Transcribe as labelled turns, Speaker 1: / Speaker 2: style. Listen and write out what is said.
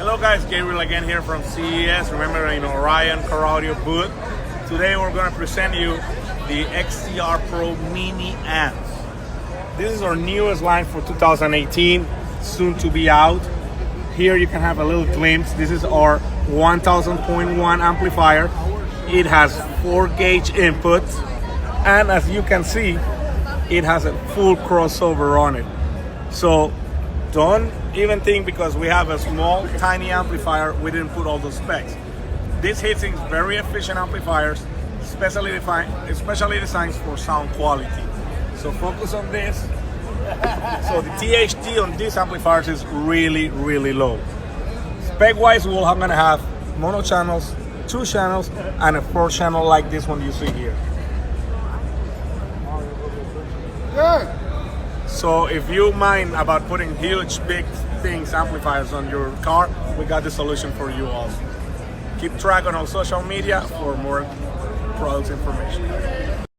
Speaker 1: Hello guys, Gabriel again here from CES. Remember, Orion Xtrpro booth. Today we're going to present you the Xtrpro Mini amps. This is our newest line for 2018, soon to be out. Here you can have a little glimpse. This is our 1000.1 amplifier. It has 4-gauge inputs, and as you can see, it has a full crossover on it. So don't even think because we have a small, tiny amplifier, we didn't put all those specs. This heatsink is very efficient amplifiers, especially designed for sound quality. So focus on this. So the THD on these amplifiers is really, really low. Spec-wise, we're going to have mono channels, 2 channels, and a 4th channel like this one you see here.
Speaker 2: Good.
Speaker 1: So if you mind about putting huge, big things, amplifiers on your car, we got the solution for you also. Keep track on our social media for more products information.